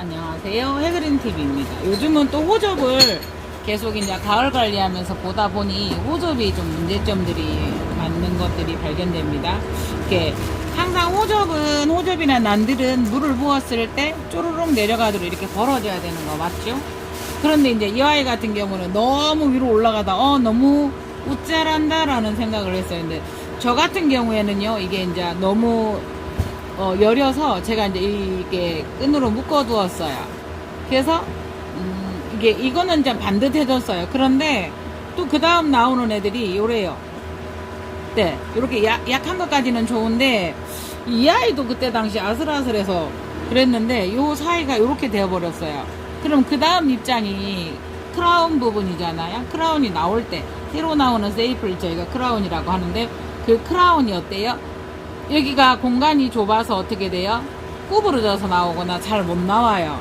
안녕하세요. 해그린TV입니다. 요즘은 또 호접을 계속 이제 가을 관리하면서 보다 보니 호접이 좀 문제점들이 많은 것들이 발견됩니다. 이렇게 항상 호접이나 난들은 물을 부었을 때 쪼르륵 내려가도록 이렇게 벌어져야 되는 거 맞죠? 그런데 이제 이 아이 같은 경우는 너무 위로 올라가다 너무 우짜란다 라는 생각을 했어요. 근데 저 같은 경우에는요, 이게 이제 너무 여려서 제가 이제 이게 끈으로 묶어 두었어요. 그래서 이거는 이제 반듯해졌어요. 그런데 또 그 다음 나오는 애들이 요래요. 네, 이렇게 약한 것까지는 좋은데 이 아이도 그때 당시 아슬아슬해서 그랬는데 요 사이가 이렇게 되어버렸어요. 그럼 그 다음 입장이 크라운 부분이잖아요. 크라운이 나올 때 새로 나오는 세이프를 저희가 크라운이라고 하는데, 그 크라운이 어때요? 여기가 공간이 좁아서 어떻게 돼요? 구부러져서 나오거나 잘 못 나와요.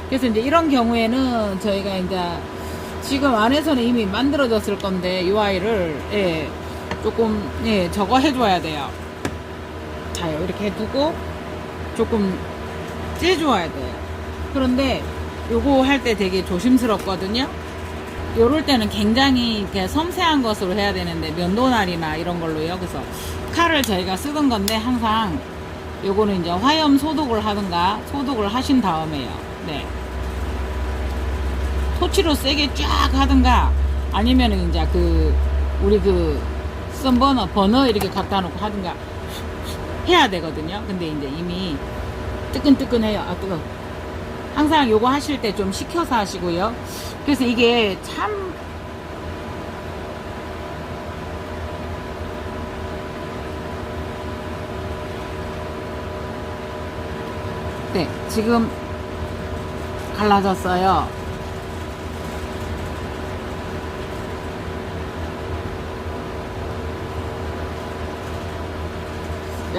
그래서 이제 이런 경우에는 저희가 이제 지금 안에서는 이미 만들어졌을 건데 이 아이를 조금 저거 해줘야 돼요. 자요, 이렇게 해두고 조금 째줘야 돼요. 그런데 요거 할 때 되게 조심스럽거든요. 요럴 때는 굉장히 이렇게 섬세한 것으로 해야 되는데, 면도날이나 이런 걸로요. 그래서 칼을 저희가 쓰던 건데 항상 요거는 이제 화염 소독을 하든가 소독을 하신 다음에요. 네. 토치로 세게 쫙 하든가 아니면은 이제 우리 버너 이렇게 갖다 놓고 하든가 해야 되거든요. 근데 이제 이미 뜨끈뜨끈해요. 뜨거. 항상 요거 하실 때 좀 식혀서 하시고요. 그래서 이게 참 네, 지금 갈라졌어요.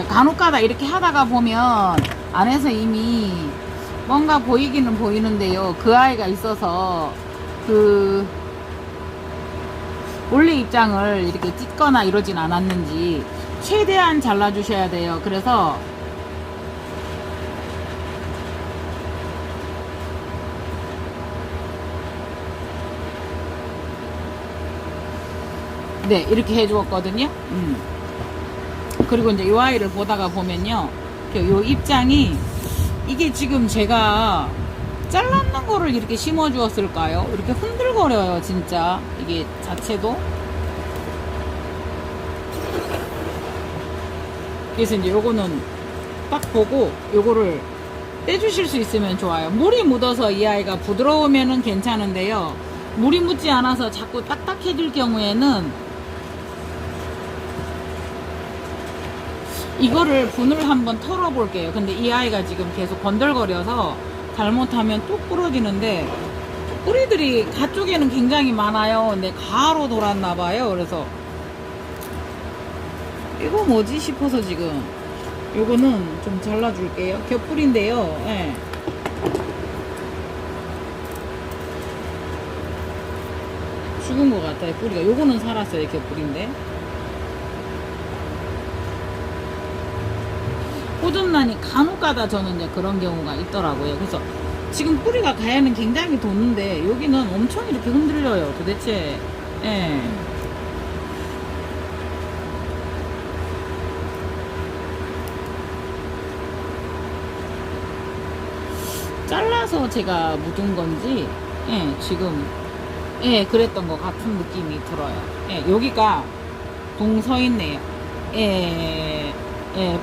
간혹가다 이렇게 하다가 보면 안에서 이미 뭔가 보이기는 보이는데요. 그 아이가 있어서 원래 입장을 이렇게 찢거나 이러진 않았는지 최대한 잘라주셔야 돼요. 그래서 네, 이렇게 해주었거든요. 그리고 이제 이 아이를 보다가 보면요, 요 입장이 이게 지금 제가 잘랐는 거를 이렇게 심어 주었을까요? 이렇게 흔들거려요, 진짜. 이게 자체도. 그래서 이제 요거는 딱 보고 요거를 떼주실 수 있으면 좋아요. 물이 묻어서 이 아이가 부드러우면은 괜찮은데요, 물이 묻지 않아서 자꾸 딱딱해질 경우에는 이거를 분을 한번 털어 볼게요. 근데 이 아이가 지금 계속 건들거려서 잘못하면 뚝 부러지는데, 뿌리들이 가쪽에는 굉장히 많아요. 근데 가로 돌았나 봐요. 그래서 이거 뭐지 싶어서 지금 요거는 좀 잘라줄게요. 겹뿌리인데요. 예. 죽은 것 같아요, 뿌리가. 요거는 살았어요, 겹뿌리인데. 호접란이 간혹가다 저는 이제 그런 경우가 있더라고요. 그래서 지금 뿌리가 가야는 굉장히 도는데 여기는 엄청 이렇게 흔들려요, 도대체. 예. 잘라서 제가 묻은 건지, 지금, 그랬던 것 같은 느낌이 들어요. 여기가 동 서 있네요.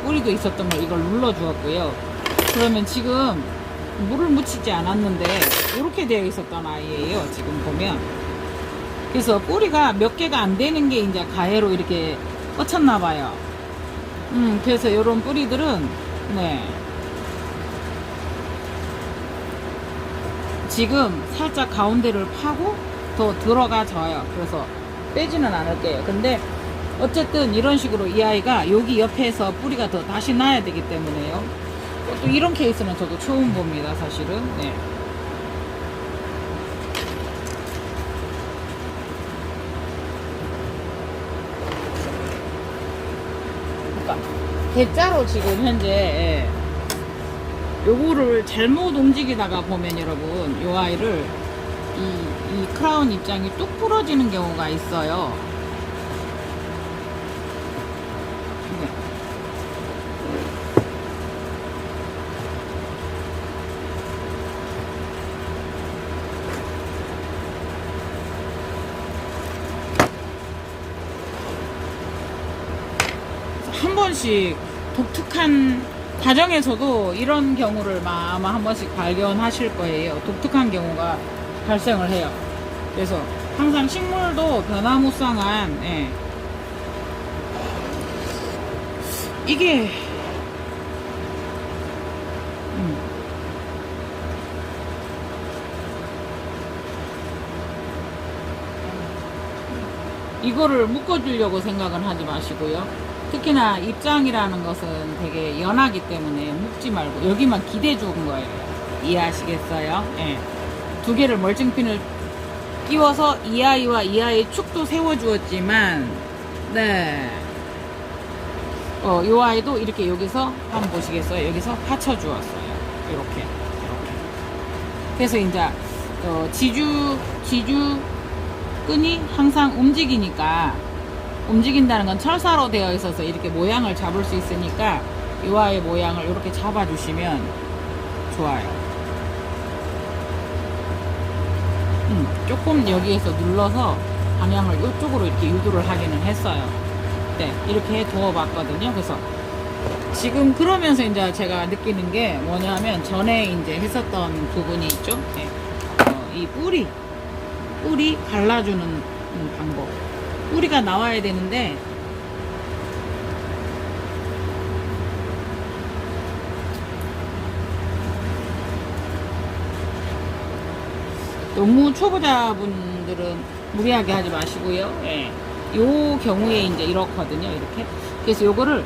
뿌리도 있었던 걸 이걸 눌러 주었고요. 그러면 지금 물을 묻히지 않았는데 이렇게 되어 있었던 아이예요, 지금 보면. 그래서 뿌리가 몇 개가 안 되는 게 이제 가해로 이렇게 뻗쳤나 봐요. 그래서 이런 뿌리들은 지금 살짝 가운데를 파고 더 들어가져요. 그래서 빼지는 않을게요. 근데 어쨌든 이런 식으로 이 아이가 여기 옆에서 뿌리가 더 다시 나야 되기 때문에요. 또 이런 케이스는 저도 처음 봅니다, 사실은. 네. 그러니까 대자로 지금 현재 요거를 잘못 움직이다가 보면 여러분 요 아이를 이 크라운 입장이 뚝 부러지는 경우가 있어요. 네. 한 번씩 독특한 가정에서도 이런 경우를 아마 한 번씩 발견하실 거예요. 독특한 경우가 발생을 해요. 그래서 항상 식물도 변화무쌍한, 예. 이게 이거를 묶어주려고 생각은 하지 마시고요. 특히나 입장이라는 것은 되게 연하기 때문에 묶지 말고 여기만 기대 주는 거예요. 이해하시겠어요? 예. 두 개를 멀칭핀을 끼워서 이 아이와 이 아이의 축도 세워주었지만, 네. 요 아이도 이렇게 여기서 한번 보시겠어요? 여기서 받쳐주었어요. 이렇게. 그래서 이제, 지주 끈이 항상 움직인다는 건 철사로 되어 있어서 이렇게 모양을 잡을 수 있으니까 이 아이의 모양을 이렇게 잡아주시면 좋아요. 조금 여기에서 눌러서 방향을 이쪽으로 이렇게 유도를 하기는 했어요. 네, 이렇게 두어 봤거든요. 그래서 지금 그러면서 이제 제가 느끼는 게 뭐냐면 전에 이제 했었던 부분이 있죠. 네. 이 뿌리 갈라주는 방법. 뿌리가 나와야 되는데 너무 초보자분들은 무리하게 하지 마시고요. 예. 요 경우에 이제 이렇거든요. 이렇게. 그래서 요거를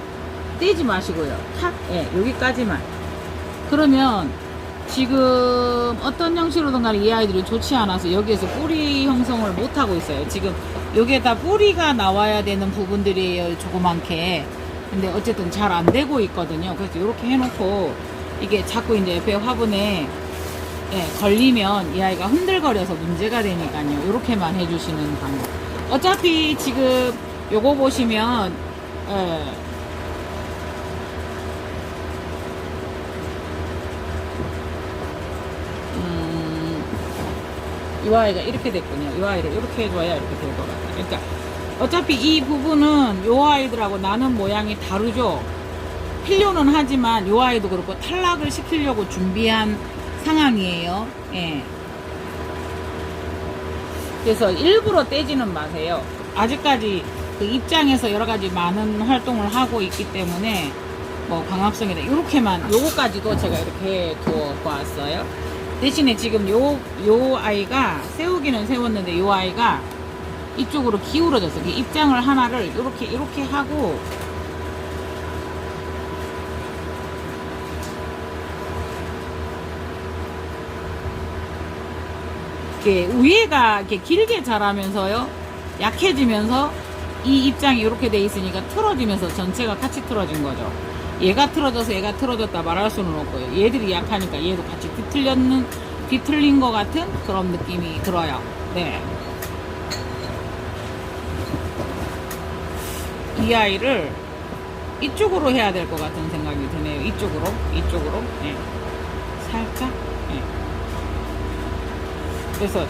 떼지 마시고요. 탁, 예, 여기까지만. 그러면 지금 어떤 형식으로든 간에 이 아이들이 좋지 않아서 여기에서 뿌리 형성을 못하고 있어요. 지금 여기에다 뿌리가 나와야 되는 부분들이에요. 조그맣게. 근데 어쨌든 잘 안 되고 있거든요. 그래서 이렇게 해놓고 이게 자꾸 이제 옆에 화분에, 예, 걸리면 이 아이가 흔들거려서 문제가 되니까요. 이렇게만 해주시는 방법. 어차피 지금 요거 보시면, 예, 이 아이가 이렇게 됐군요. 이 아이를 이렇게 해줘야 이렇게 될 것 같아요. 그러니까 어차피 이 부분은 이 아이들하고 나는 모양이 다르죠. 필요는 하지만 이 아이도 그렇고 탈락을 시키려고 준비한 상황이에요. 예. 그래서 일부러 떼지는 마세요. 아직까지 그 입장에서 여러 가지 많은 활동을 하고 있기 때문에 뭐 광합성이다 이렇게만, 요거까지도 제가 이렇게 두어 보았어요. 대신에 지금 요 아이가 세우기는 세웠는데 요 아이가 이쪽으로 기울어졌어요. 입장을 하나를 이렇게 하고 이렇게 위에가 이렇게 길게 자라면서요 약해지면서 이 입장이 이렇게 돼 있으니까 틀어지면서 전체가 같이 틀어진 거죠. 얘가 틀어져서 얘가 틀어졌다 말할 수는 없고요. 얘들이 약하니까 얘도 같이 뒤틀린 것 같은 그런 느낌이 들어요. 네. 이 아이를 이쪽으로 해야 될 것 같은 생각이 드네요. 이쪽으로. 네. 살짝. 네. 그래서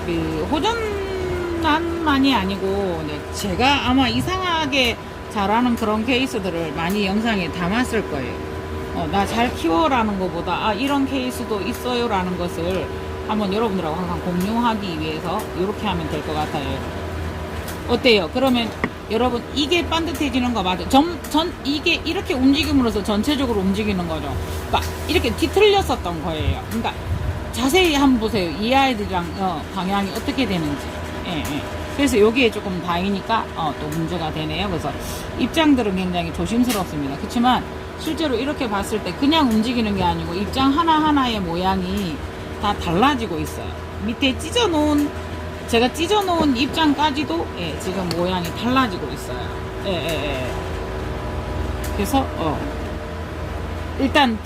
그 호전난만이 아니고 제가 아마 이상하게 잘하는 그런 케이스들을 많이 영상에 담았을 거예요. 나 잘 키워라는 것보다 이런 케이스도 있어요 라는 것을 한번 여러분들하고 항상 공유하기 위해서 이렇게 하면 될 것 같아요. 어때요? 그러면 여러분 이게 반듯해지는 거 맞아요? 이게 이렇게 움직임으로써 전체적으로 움직이는 거죠. 그러니까 이렇게 뒤틀렸었던 거예요. 그러니까 자세히 한번 보세요. 이 아이들이랑 방향이 어떻게 되는지. 예. 그래서 여기에 조금 다이니까 또 문제가 되네요. 그래서 입장들은 굉장히 조심스럽습니다. 그렇지만 실제로 이렇게 봤을 때 그냥 움직이는 게 아니고 입장 하나하나의 모양이 다 달라지고 있어요. 밑에 제가 찢어놓은 입장까지도 지금 모양이 달라지고 있어요. 그래서 일단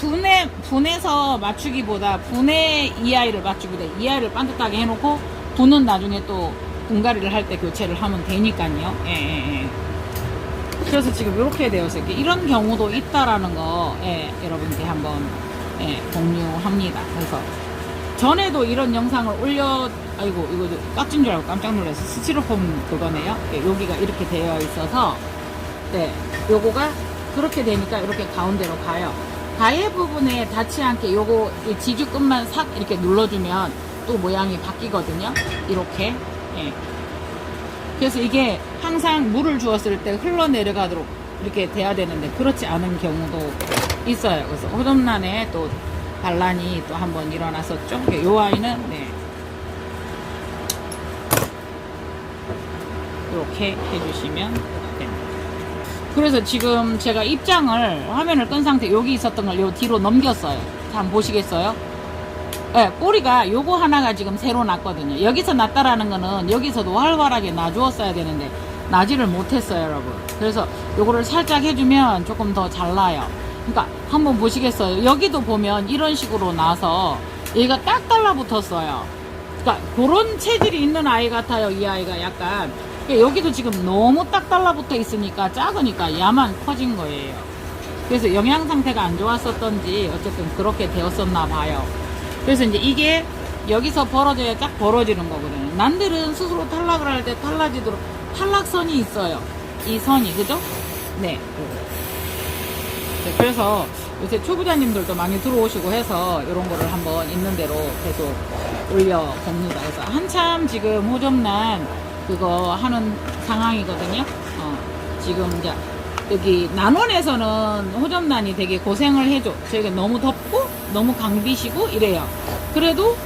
분해서 맞추기보다 분해 이 아이를 맞추기보다 이 아이를 반듯하게 해놓고 분은 나중에 또 분갈이를 할 때 교체를 하면 되니까요. 예, 예, 예. 그래서 지금 이렇게 되어서 이런 경우도 있다라는 거, 예, 여러분께 한번, 예, 공유합니다. 그래서 전에도 이런 영상을 아이고, 이거 깍진 줄 알고 깜짝 놀라서 스티로폼 그거네요. 예, 여기가 이렇게 되어 있어서, 네, 요거가 그렇게 되니까 이렇게 가운데로 가요. 가해 부분에 닿지 않게 요거 지주 끝만 싹 이렇게 눌러주면 또 모양이 바뀌거든요. 이렇게. 예. 그래서 이게 항상 물을 주었을 때 흘러내려가도록 이렇게 돼야 되는데 그렇지 않은 경우도 있어요. 그래서 호접란에 또 반란이 또 한번 일어났었죠. 요 아이는 네. 이렇게 해주시면 됩니다. 그래서 지금 제가 입장을 화면을 끈 상태 여기 있었던 걸 요 뒤로 넘겼어요. 한번 보시겠어요? 네, 꼬리가 요거 하나가 지금 새로 났거든요. 여기서 났다라는 거는 여기서도 활발하게 놔주었어야 되는데 나지를 못했어요, 여러분. 그래서 요거를 살짝 해주면 조금 더 잘 나요. 그러니까 한번 보시겠어요? 여기도 보면 이런 식으로 나서 얘가 딱 달라붙었어요. 그러니까 그런 체질이 있는 아이 같아요. 이 아이가 약간 여기도 지금 너무 딱 달라붙어 있으니까 작으니까 야만 커진 거예요. 그래서 영양 상태가 안 좋았었던지 어쨌든 그렇게 되었었나 봐요. 그래서 이제 이게 여기서 벌어져야 쫙 벌어지는 거거든요. 남들은 스스로 탈락을 할 때 탈락지도록 탈락선이 있어요. 이 선이, 그죠? 네. 그래서 요새 초보자님들도 많이 들어오시고 해서 이런 거를 한번 있는 대로 계속 올려봅니다. 그래서 한참 지금 호접란 그거 하는 상황이거든요. 지금 이제 여기 난원에서는 호접란이 되게 고생을 해줘. 저희가 너무 덥고 너무 강비시고 이래요. 그래도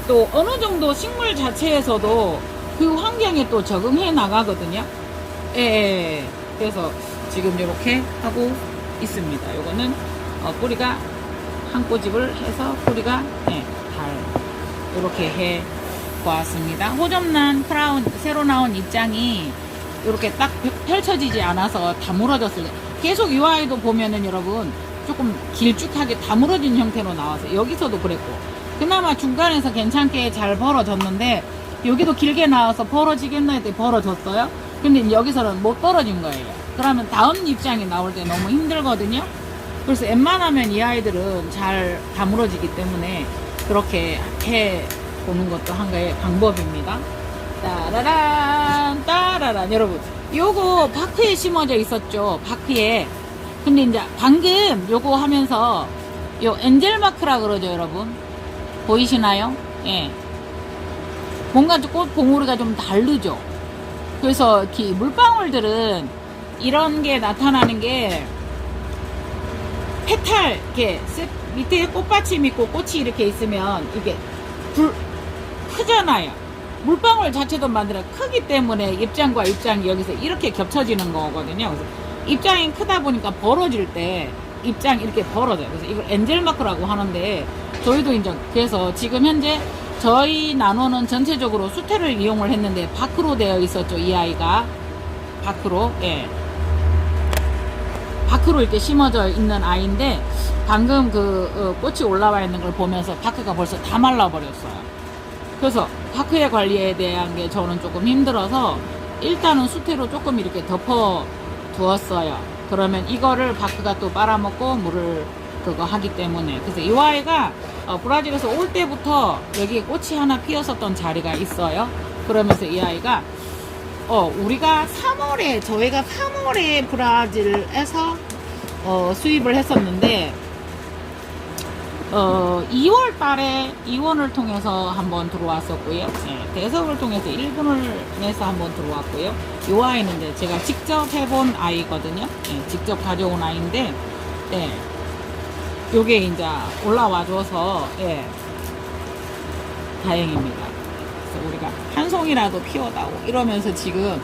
또 어느 정도 식물 자체에서도 그 환경에 또 적응해 나가거든요. 예. 그래서 지금 이렇게 하고 있습니다. 요거는 뿌리가 한 꼬집을 해서 뿌리가 네, 달 이렇게 해 보았습니다. 호접란 크라운 새로 나온 입장이 이렇게 딱 펼쳐지지 않아서 다물어졌을 때 계속 이 아이도 보면은 여러분 조금 길쭉하게 다물어진 형태로 나와서 여기서도 그랬고 그나마 중간에서 괜찮게 잘 벌어졌는데 여기도 길게 나와서 벌어지겠나 했더니 벌어졌어요. 근데 여기서는 못 벌어진 거예요. 그러면 다음 입장이 나올 때 너무 힘들거든요. 그래서 웬만하면 이 아이들은 잘 다물어지기 때문에 그렇게 해 보는 것도 한가의 방법입니다. 따라란 따라란 여러분 요거 바크에 심어져 있었죠. 바크에. 근데 이제 방금 요거 하면서 요 엔젤마크라 그러죠, 여러분. 보이시나요? 예. 뭔가 꽃 봉우리가 좀 다르죠. 그래서 이렇게 물방울들은 이런 게 나타나는 게 페탈 이렇게 밑에 꽃받침 있고 꽃이 이렇게 있으면 이게 크잖아요. 물방울 자체도 만들어 크기 때문에 입장과 입장이 여기서 이렇게 겹쳐지는 거거든요. 그래서 입장이 크다 보니까 벌어질 때 입장이 이렇게 벌어져요. 그래서 이걸 엔젤마크라고 하는데 저희도 이제 그래서 지금 현재 저희 나노는 전체적으로 수태를 이용을 했는데 밖으로 되어 있었죠. 이 아이가 밖으로 예. 밖으로 이렇게 심어져 있는 아이인데 방금 그 꽃이 올라와 있는 걸 보면서 바크가 벌써 다 말라버렸어요. 그래서 바크의 관리에 대한 게 저는 조금 힘들어서 일단은 수태로 조금 이렇게 덮어 두었어요. 그러면 이거를 바크가 또 빨아먹고 물을 그거 하기 때문에. 그래서 이 아이가 브라질에서 올 때부터 여기에 꽃이 하나 피었었던 자리가 있어요. 그러면서 이 아이가 우리가 3월에 저희가 3월에 브라질에서 수입을 했었는데 2월 달에 이원을 통해서 한번 들어왔었고요. 네, 대석을 통해서 일본을 내서 한번 들어왔고요. 이 아이는 이제 제가 직접 해본 아이거든요. 네, 직접 가져온 아이인데, 네, 요게 이제 올라와줘서, 예, 다행입니다. 그래서 우리가 한 송이라도 피워다오 이러면서 지금,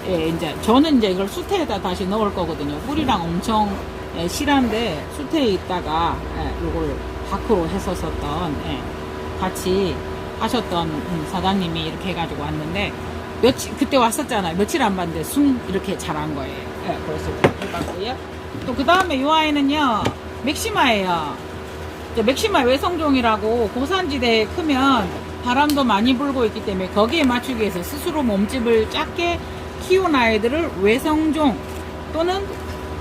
예, 이제 저는 이제 이걸 수태에다 다시 넣을 거거든요. 뿌리랑 엄청 예, 실한데 수태에 있다가 예, 요걸 밖으로 했었던 예, 같이 하셨던 사장님이 이렇게 해가지고 왔는데 그때 왔었잖아요. 며칠 안 봤는데 숨 이렇게 자란 거예요. 예, 그래서 해봤고요. 또 그 다음에 이 아이는요 맥시마예요. 맥시마 외성종이라고 고산지대에 크면 바람도 많이 불고 있기 때문에 거기에 맞추기 위해서 스스로 몸집을 작게 키운 아이들을 외성종 또는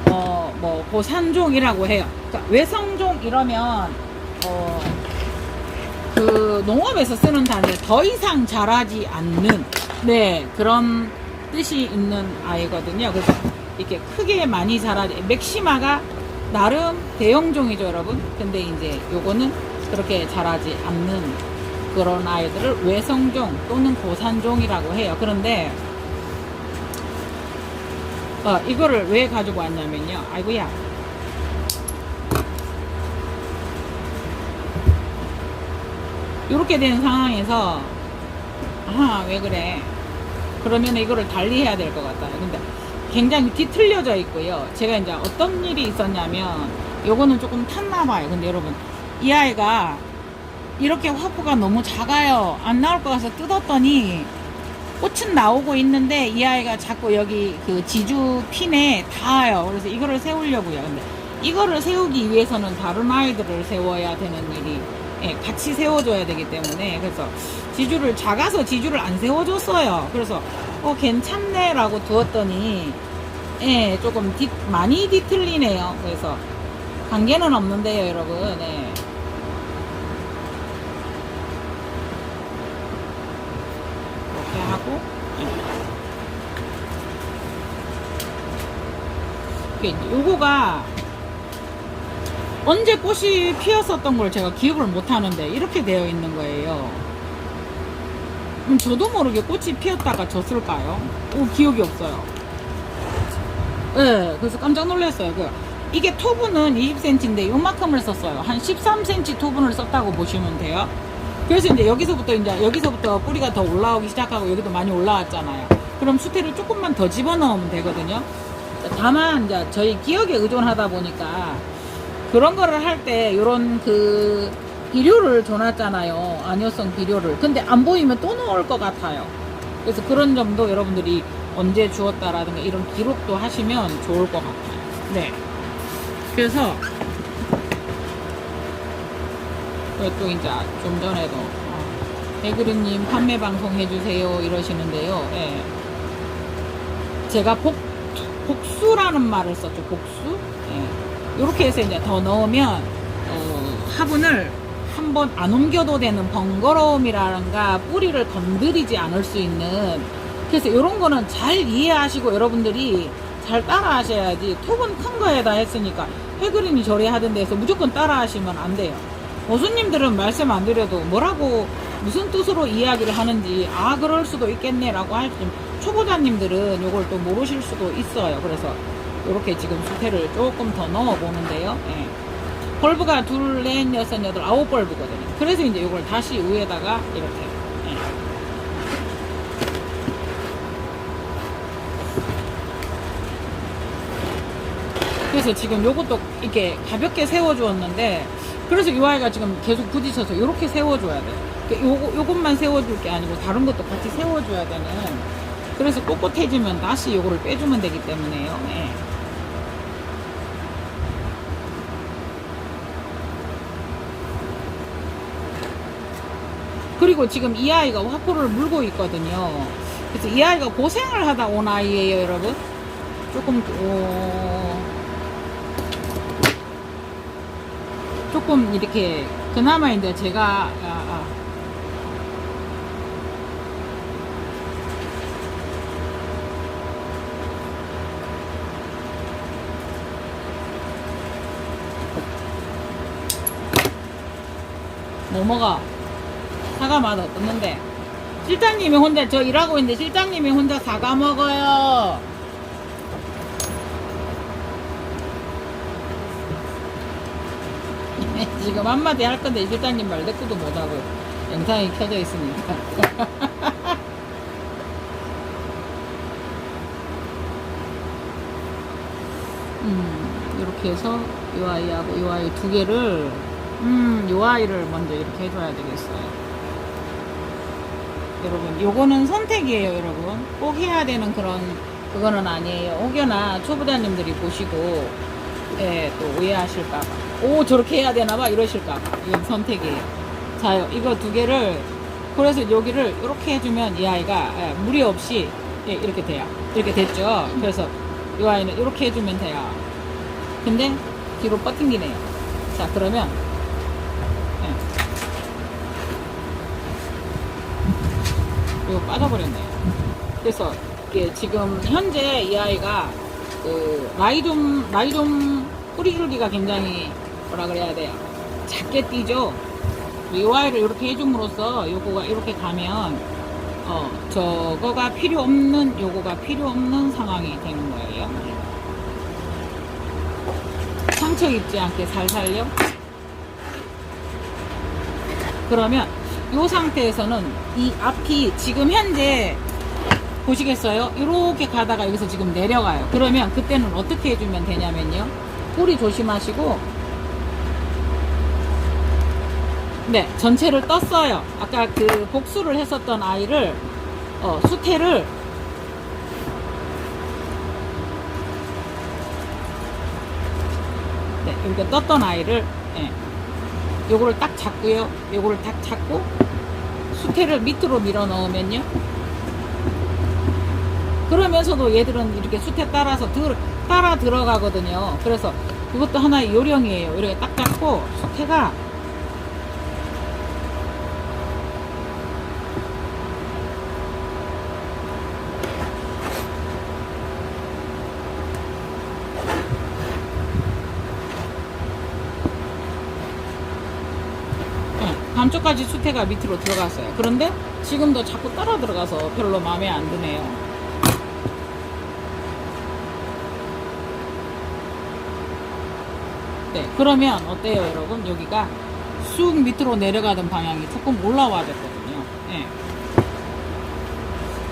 뭐 고산종이라고 해요. 그러니까 외성종 이러면 그 농업에서 쓰는 단어 더 이상 자라지 않는 네 그런 뜻이 있는 아이거든요. 그래서 이렇게 크게 많이 자라지 맥시마가 나름 대형종이죠, 여러분. 근데 이제 요거는 그렇게 자라지 않는 그런 아이들을 외성종 또는 고산종이라고 해요. 그런데 이거를 왜 가지고 왔냐면요. 아이고야. 이렇게 된 상황에서 왜 그래? 그러면 이거를 달리 해야 될 것 같아요. 근데 굉장히 뒤틀려져 있고요. 제가 이제 어떤 일이 있었냐면 요거는 조금 탔나 봐요. 근데 여러분 이 아이가 이렇게 화포가 너무 작아요. 안 나올 것 같아서 뜯었더니 꽃은 나오고 있는데 이 아이가 자꾸 여기 그 지주 핀에 닿아요. 그래서 이거를 세우려고요. 근데 이거를 세우기 위해서는 다른 아이들을 세워야 되는 일이 같이 세워줘야 되기 때문에 그래서 지주를 작아서 지주를 안 세워줬어요. 그래서 괜찮네 라고 두었더니 조금 많이 뒤틀리네요. 그래서 관계는 없는데요, 여러분. 이렇게 하고 요거가 언제 꽃이 피었었던 걸 제가 기억을 못 하는데 이렇게 되어 있는 거예요. 저도 모르게 꽃이 피었다가 졌을까요? 기억이 없어요. 네, 그래서 깜짝 놀랐어요. 이게 토분은 20cm인데 요만큼을 썼어요. 한 13cm 토분을 썼다고 보시면 돼요. 그래서 이제 여기서부터 뿌리가 더 올라오기 시작하고 여기도 많이 올라왔잖아요. 그럼 수태를 조금만 더 집어넣으면 되거든요. 다만 이제 저희 기억에 의존하다 보니까 그런 거를 할 때 요런 그 비료를 줘놨잖아요. 안효성 비료를. 근데 안 보이면 또 넣을 것 같아요. 그래서 그런 점도 여러분들이 언제 주었다라든가 이런 기록도 하시면 좋을 것 같아요. 네. 그래서 또 이제 좀 전에도 배그림님 판매 방송 해주세요 이러시는데요. 제가 복수라는 말을 썼죠. 복수. 이렇게 해서 이제 더 넣으면 화분을 한번 안 옮겨도 되는 번거로움이라든가 뿌리를 건드리지 않을 수 있는 그래서 이런 거는 잘 이해하시고 여러분들이 잘 따라 하셔야지. 톱은 큰 거에다 했으니까 해그림이 저리 하던 데서 무조건 따라 하시면 안 돼요. 고수님들은 말씀 안 드려도 뭐라고 무슨 뜻으로 이야기를 하는지 그럴 수도 있겠네 라고 할지 초보자님들은 이걸 또 모르실 수도 있어요. 그래서 이렇게 지금 수태를 조금 더 넣어 보는데요. 벌브가 2, 4, 6, 8, 9벌브거든요. 그래서 이제 이걸 다시 위에다가 이렇게 그래서 지금 요것도 이렇게 가볍게 세워주었는데 그래서 이 아이가 지금 계속 부딪혀서 이렇게 세워줘야 돼요. 요것만 세워줄 게 아니고 다른 것도 같이 세워줘야 되는 그래서 꼿꼿해지면 다시 요거를 빼주면 되기 때문에요. 그리고 지금 이 아이가 화포를 물고 있거든요. 그래서 이 아이가 고생을 하다 온 아이예요, 여러분. 조금 이렇게 그나마 이제 제가 넘어가 사과 맛 어떻는데? 실장님이 혼자 저 일하고 있는데 실장님이 혼자 사과 먹어요. 지금 한마디 할 건데 실장님 말 대꾸도 못하고 영상이 켜져 있으니까. 이렇게 해서 이 아이하고 이 아이 두 개를 이 아이를 먼저 이렇게 해줘야 되겠어요. 여러분 요거는 선택이에요. 여러분 꼭 해야 되는 그거는 아니에요. 혹여나 초보자님들이 보시고 또 오해하실까봐. 오, 저렇게 해야 되나봐 이러실까봐. 이건 선택이에요. 자요, 이거 두 개를, 그래서 여기를 이렇게 해주면 이 아이가 무리 없이 이렇게 돼요. 이렇게 됐죠. 그래서 이 아이는 이렇게 해주면 돼요. 근데 뒤로 뻗팅기네요. 자, 그러면 이거 빠져버렸네요. 그래서 이게 지금 현재 이 아이가 그 라이돔 뿌리줄기가 굉장히 뭐라 그래야 돼요, 작게 뛰죠. 이 아이를 이렇게 해줌으로써 요거가 이렇게 가면 저거가 필요 없는, 요거가 필요 없는 상황이 되는 거예요. 상처 입지 않게 살살요. 그러면 이 상태에서는 이 앞이 지금 현재 보시겠어요? 이렇게 가다가 여기서 지금 내려가요. 그러면 그때는 어떻게 해주면 되냐면요, 뿌리 조심하시고, 네, 전체를 떴어요. 아까 그 복수를 했었던 아이를 수태를 이렇게 떴던 아이를 요거를 딱 잡고요. 요거를 딱 잡고 수태를 밑으로 밀어 넣으면요, 그러면서도 얘들은 이렇게 수태 따라서 따라 들어가거든요. 그래서 그것도 하나의 요령이에요. 이렇게 딱 잡고 수태가 반쪽까지 수태가 밑으로 들어갔어요. 그런데 지금도 자꾸 따라 들어가서 별로 마음에 안 드네요. 네, 그러면 어때요, 여러분? 여기가 쑥 밑으로 내려가던 방향이 조금 올라와 졌거든요. 네.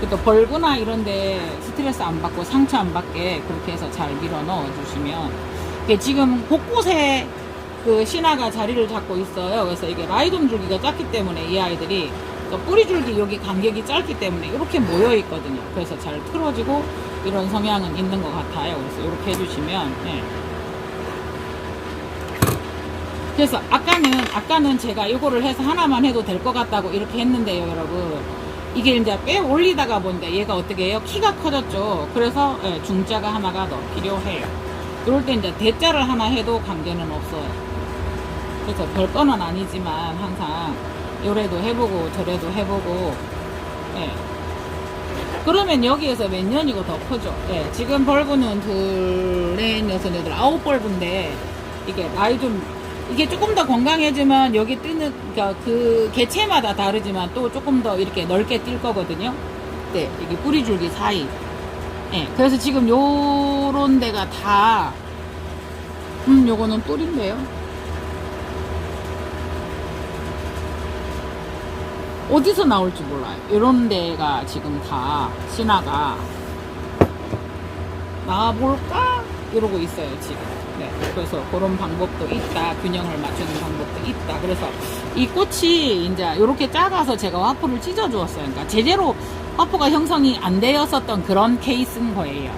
또 벌구나 이런데 스트레스 안 받고 상처 안 받게 그렇게 해서 잘 밀어 넣어 주시면, 이게 지금 곳곳에 그 신화가 자리를 잡고 있어요. 그래서 이게 라이돔 줄기가 작기 때문에 이 아이들이, 또 뿌리 줄기 여기 간격이 짧기 때문에 이렇게 모여 있거든요. 그래서 잘 틀어지고 이런 성향은 있는 것 같아요. 그래서 이렇게 해주시면, 그래서 아까는 제가 이거를 해서 하나만 해도 될 것 같다고 이렇게 했는데요, 여러분. 이게 이제 빼 올리다가 보니까 얘가 어떻게 해요? 키가 커졌죠. 그래서 중자가 하나가 더 필요해요. 이럴 때 이제 대자를 하나 해도 관계는 없어요. 그래서 별거는 아니지만 항상 요래도 해보고 저래도 해보고, 그러면 여기에서 몇 년이고 더 크죠. 지금 벌브는 둘, 넷, 여섯, 여덟, 아홉 벌브인데, 이게 이게 조금 더 건강해지면 여기 뜨는, 그러니까 그 개체마다 다르지만 또 조금 더 이렇게 넓게 뛸 거거든요. 네, 이게 뿌리줄기 사이. 그래서 지금 요런 데가 다, 요거는 뿔인데요. 어디서 나올지 몰라요. 이런 데가 지금 다 신화가 나와볼까? 이러고 있어요, 지금. 네, 그래서 그런 방법도 있다. 균형을 맞추는 방법도 있다. 그래서 이 꽃이 이제 이렇게 작아서 제가 화포를 찢어 주었어요. 그러니까 제대로 화포가 형성이 안 되었었던 그런 케이스인 거예요.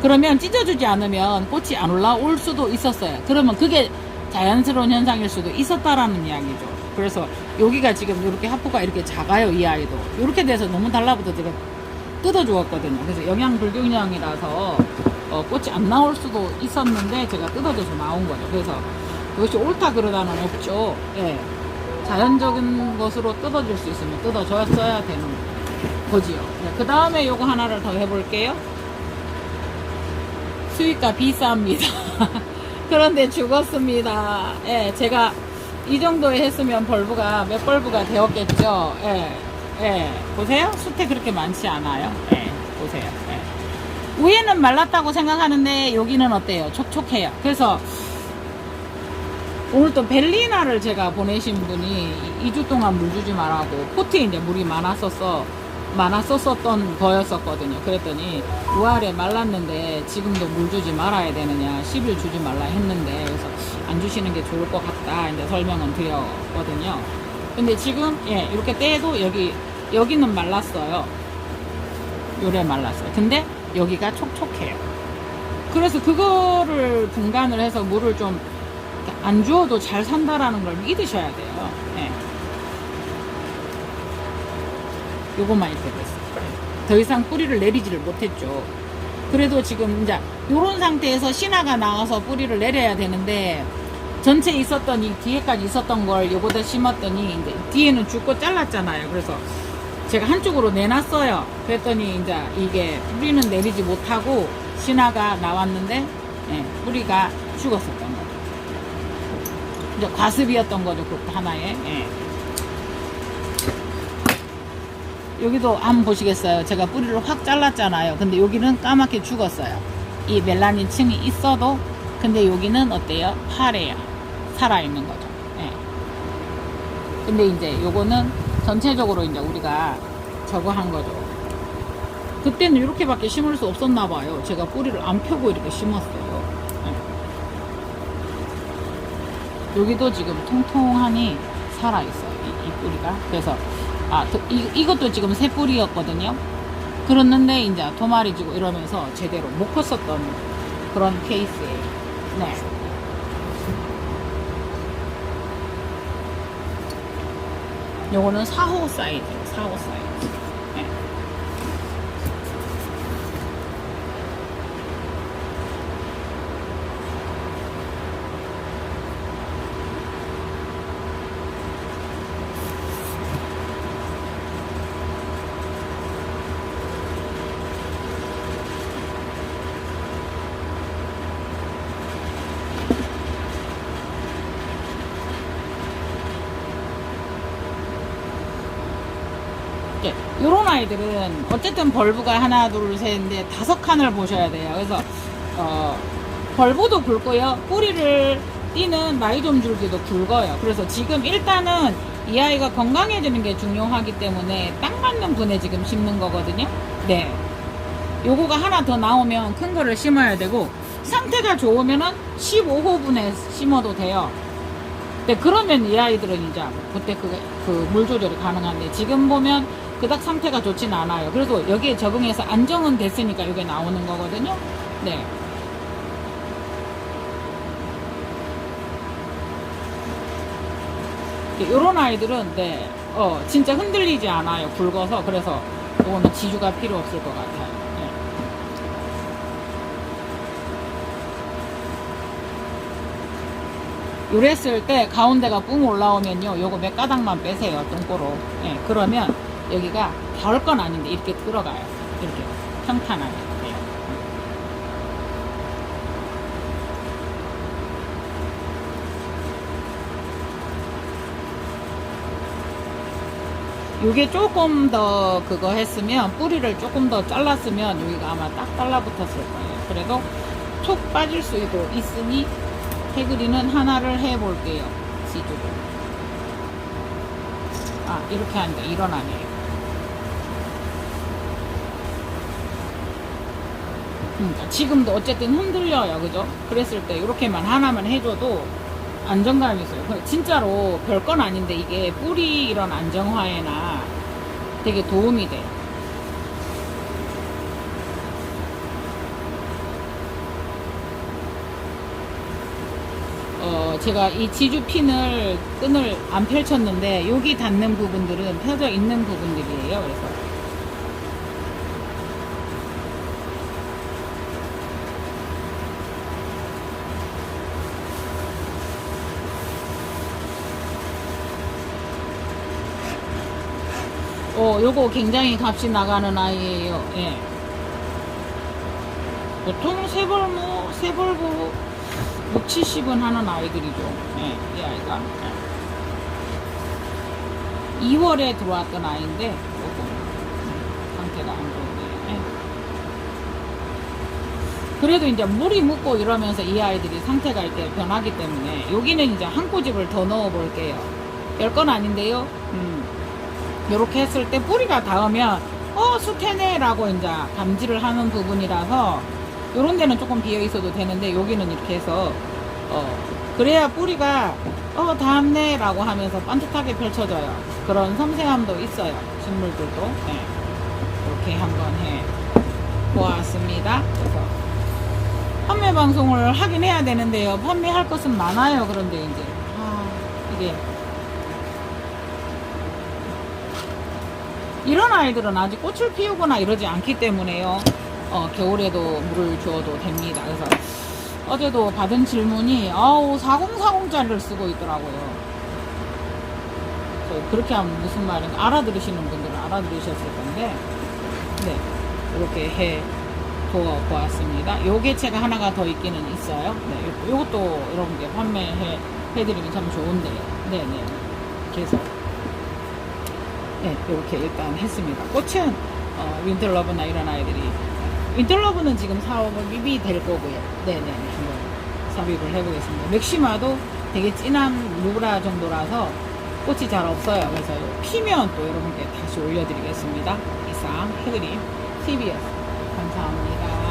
그러면 찢어주지 않으면 꽃이 안 올라올 수도 있었어요. 그러면 그게 자연스러운 현상일 수도 있었다라는 이야기죠. 그래서 여기가 지금 이렇게 화포가 이렇게 작아요, 이 아이도. 이렇게 돼서 너무 달라붙어 제가 뜯어주었거든요. 그래서 영양 불균형이라서 꽃이 안 나올 수도 있었는데 제가 뜯어줘서 나온 거죠. 그래서 그것이 옳다 그러다는 없죠. 자연적인 것으로 뜯어줄 수 있으면 뜯어줘야 되는 거지요. 그 다음에 요거 하나를 더 해볼게요. 수익가 비쌉니다. 그런데 죽었습니다. 제가 이 정도에 했으면 벌브가 몇 벌브가 되었겠죠. 보세요. 숫에 그렇게 많지 않아요. 보세요. 위에는 말랐다고 생각하는데 여기는 어때요? 촉촉해요. 그래서 오늘 또 벨리나를 제가 보내신 분이 2주 동안 물 주지 말라고, 포트에 이제 물이 많았었던 거였었거든요. 그랬더니 우아래 말랐는데 지금도 물 주지 말아야 되느냐, 10일 주지 말라 했는데, 그래서 안 주시는 게 좋을 것 같다 이제 설명은 드렸거든요. 근데 지금 이렇게 떼도 여기는 말랐어요. 요래 말랐어요. 근데 여기가 촉촉해요. 그래서 그거를 분간을 해서 물을 좀 안 주어도 잘 산다라는 걸 믿으셔야 돼요. 예. 요것만 이렇게 됐어요. 더 이상 뿌리를 내리지를 못했죠. 그래도 지금 이제 요런 상태에서 신화가 나와서 뿌리를 내려야 되는데, 전체 있었던 이 뒤에까지 있었던 걸 요거다 심었더니 이제 뒤에는 죽고 잘랐잖아요. 그래서 제가 한쪽으로 내놨어요. 그랬더니 이제 이게 뿌리는 내리지 못하고 신화가 나왔는데, 예, 뿌리가 죽었었던 거죠. 이제 과습이었던 거죠. 그것도 하나의. 예. 여기도 한번 보시겠어요? 제가 뿌리를 확 잘랐잖아요. 근데 여기는 까맣게 죽었어요. 이 멜라닌 층이 있어도, 근데 여기는 어때요? 파래요. 살아있는 거죠. 예. 근데 이제 요거는 전체적으로 이제 우리가 저거 한 거죠. 그때는 이렇게밖에 심을 수 없었나 봐요. 제가 뿌리를 안 펴고 이렇게 심었어요. 예. 여기도 지금 통통하니 살아있어요. 이 뿌리가. 그래서 이것도 지금 새 뿌리였거든요. 그랬는데 이제 도마리 지고 이러면서 제대로 못 컸었던 그런 케이스예요. 네. 요거는 4호 사이즈예요. 4호 사이즈. 네. 요런 아이들은 어쨌든 벌브가 하나 둘 셋인데 5칸을 보셔야 돼요. 그래서 벌브도 굵고요, 뿌리를 띄는 라이좀 줄기도 굵어요. 그래서 지금 일단은 이 아이가 건강해지는 게 중요하기 때문에 딱 맞는 분에 지금 심는 거거든요. 네, 요거가 하나 더 나오면 큰 거를 심어야 되고, 상태가 좋으면은 15호분에 심어도 돼요. 네, 그러면 이 아이들은 이제 그때 그 물 조절이 가능한데, 지금 보면 그닥 상태가 좋진 않아요. 그래도 여기에 적응해서 안정은 됐으니까 이게 나오는 거거든요. 네. 요런 아이들은, 네, 진짜 흔들리지 않아요. 굵어서. 그래서 이거는 지주가 필요 없을 것 같아요. 요랬을 때 가운데가 뿡 올라오면요, 요거 몇 가닥만 빼세요. 똥꼬로. 예, 그러면 여기가 별건 아닌데 이렇게 들어가요. 이렇게 평탄하게 돼요. 요게 조금 더 그거 했으면, 뿌리를 조금 더 잘랐으면 여기가 아마 딱 달라붙었을 거예요. 그래도 툭 빠질 수도 있으니 태그리는 하나를 해볼게요. 지주로. 이렇게 하니까 일어나네요. 지금도 어쨌든 흔들려요. 그죠? 그랬을 때 이렇게만 하나만 해줘도 안정감이 있어요. 진짜로 별건 아닌데 이게 뿌리 이런 안정화에나 되게 도움이 돼요. 제가 이 지주 끈을 안 펼쳤는데 여기 닿는 부분들은 펴져 있는 부분들이에요. 그래서 요거 굉장히 값이 나가는 아이예요. 예. 보통 세벌보 6, 70은 하는 아이들이죠. 예, 이 아이가. 예. 2월에 들어왔던 아이인데, 요거 상태가 안 좋은데. 예. 그래도 이제 물이 묻고 이러면서 이 아이들이 상태가 이렇게 변하기 때문에, 여기는 이제 한 꼬집을 더 넣어 볼게요. 별건 아닌데요. 요렇게 했을 때 뿌리가 닿으면 수태네 라고 이제 감지를 하는 부분이라서, 요런 데는 조금 비어 있어도 되는데 여기는 이렇게 해서 그래야 뿌리가 닿았네 라고 하면서 반듯하게 펼쳐져요. 그런 섬세함도 있어요. 식물들도. 네. 이렇게 한번 해 보았습니다. 그래서 판매 방송을 하긴 해야 되는데요. 판매할 것은 많아요. 그런데 이제 이게 이런 아이들은 아직 꽃을 피우거나 이러지 않기 때문에요. 겨울에도 물을 주어도 됩니다. 그래서 어제도 받은 질문이 4040짜리를 쓰고 있더라고요. 그렇게 하면 무슨 말인가 알아들으시는 분들은 알아들으셨을 건데, 네, 이렇게 해 보았습니다. 요 개체가 하나가 더 있기는 있어요. 네, 요것도 여러분께 판매해드리면 참 좋은데요. 네네. 그래서 네, 이렇게 일단 했습니다. 꽃은 윈터러브나 이런 아이들이, 윈터러브는 지금 사업이 될 거고요. 네네. 한번 삽입을 해보겠습니다. 맥시마도 되게 진한 루브라 정도라서 꽃이 잘 없어요. 그래서 피면 또 여러분께 다시 올려드리겠습니다. 이상 해드림 TV였습니다. 감사합니다.